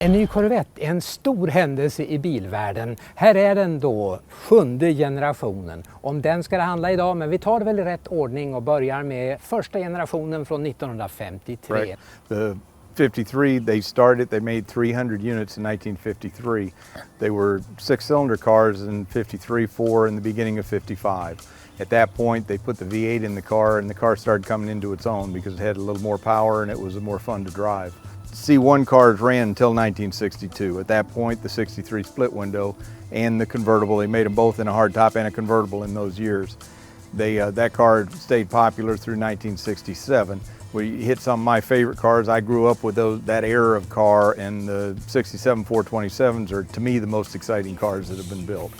En ny Corvette är en stor händelse i bilvärlden. Här är den då, 7:e generationen. Om den ska det handla idag, men vi tar det väl i rätt ordning och börjar med första generationen från 1953. Right. The 53, they made 300 units in 1953. They were six-cylinder cars in 53, 4 in the beginning of 55. At that point, they put the V8 in the car, and the car started coming into its own because it had a little more power and it was more fun to drive. C1 cars ran until 1962. At that point, the 63 split window and the convertible, they made them both in a hardtop and a convertible in those years. That car stayed popular through 1967. We hit some of my favorite cars. I grew up with that era of car, and the 67 427s are, to me, the most exciting cars that have been built.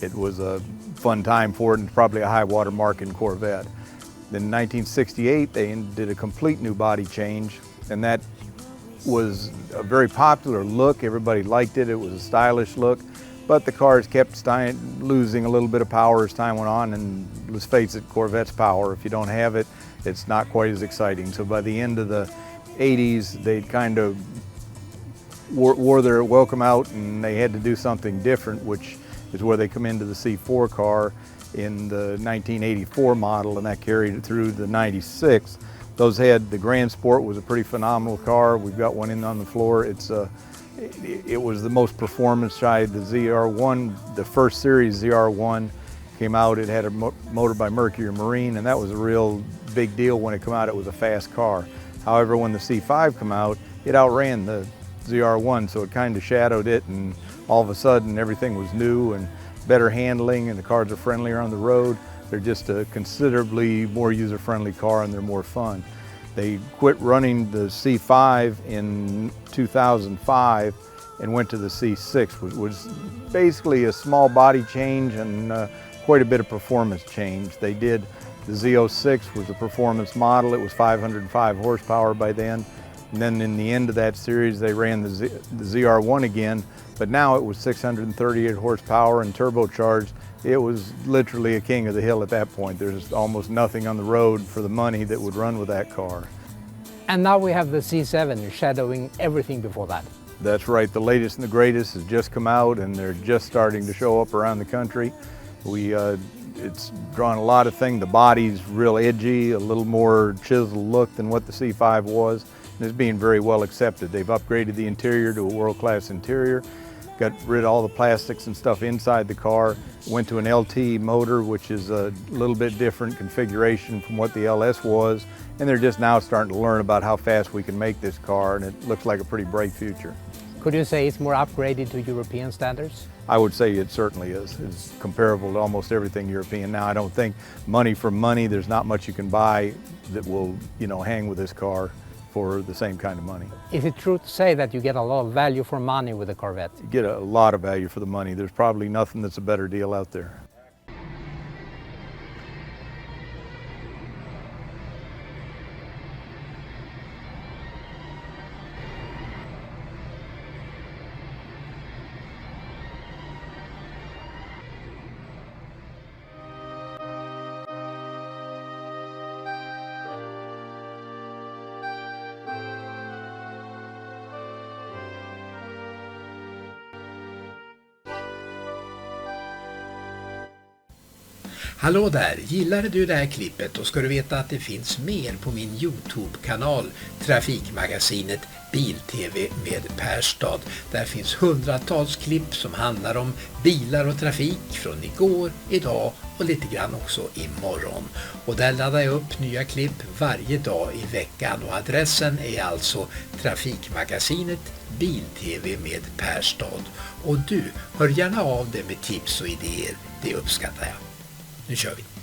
It was a fun time for it, and probably a high water mark in Corvette. Then in 1968, they did a complete new body change, and that was a very popular look. Everybody liked it. It was a stylish look, but the cars kept losing a little bit of power as time went on, and let's face it, Corvette's power, if you don't have it, it's not quite as exciting. So by the end of the 80s, they kind of wore their welcome out, and they had to do something different, which is where they come into the C4 car in the 1984 model, and that carried it through the 96. Those had, the Grand Sport was a pretty phenomenal car. We've got one in on the floor. It was the most performance side. The ZR1, the first series ZR1 came out. It had a motor by Mercury Marine, and that was a real big deal when it came out. It was a fast car. However, when the C5 came out, it outran the ZR1, so it kind of shadowed it, and all of a sudden everything was new and better handling, and the cars are friendlier on the road. They're just a considerably more user-friendly car, and they're more fun. They quit running the C5 in 2005 and went to the C6, which was basically a small body change and quite a bit of performance change. They did, the Z06 was the performance model. It was 505 horsepower by then. And then in the end of that series, they ran the ZR1 again, but now it was 638 horsepower and turbocharged. It was literally a king of the hill at that point. There's almost nothing on the road for the money that would run with that car. And now we have the C7 shadowing everything before that. That's right. The latest and the greatest has just come out, and they're just starting to show up around the country. It's drawn a lot of things. The body's real edgy, a little more chiseled look than what the C5 was. And it's being very well accepted. They've upgraded the interior to a world-class interior, got rid of all the plastics and stuff inside the car, went to an LT motor, which is a little bit different configuration from what the LS was, and they're just now starting to learn about how fast we can make this car, and it looks like a pretty bright future. Could you say it's more upgraded to European standards? I would say it certainly is. It's comparable to almost everything European. Now, I don't think money for money, there's not much you can buy that will, hang with this car for the same kind of money. Is it true to say that you get a lot of value for money with a Corvette? You get a lot of value for the money. There's probably nothing that's a better deal out there. Hallå där, gillade du det här klippet, då ska du veta att det finns mer på min YouTube-kanal Trafikmagasinet BilTv med Perstad. Där finns hundratals klipp som handlar om bilar och trafik från igår, idag och lite grann också imorgon. Och där laddar jag upp nya klipp varje dag i veckan, och adressen är alltså Trafikmagasinet BilTv med Perstad. Och du, hör gärna av dig med tips och idéer, det uppskattar jag. Nu kör vi!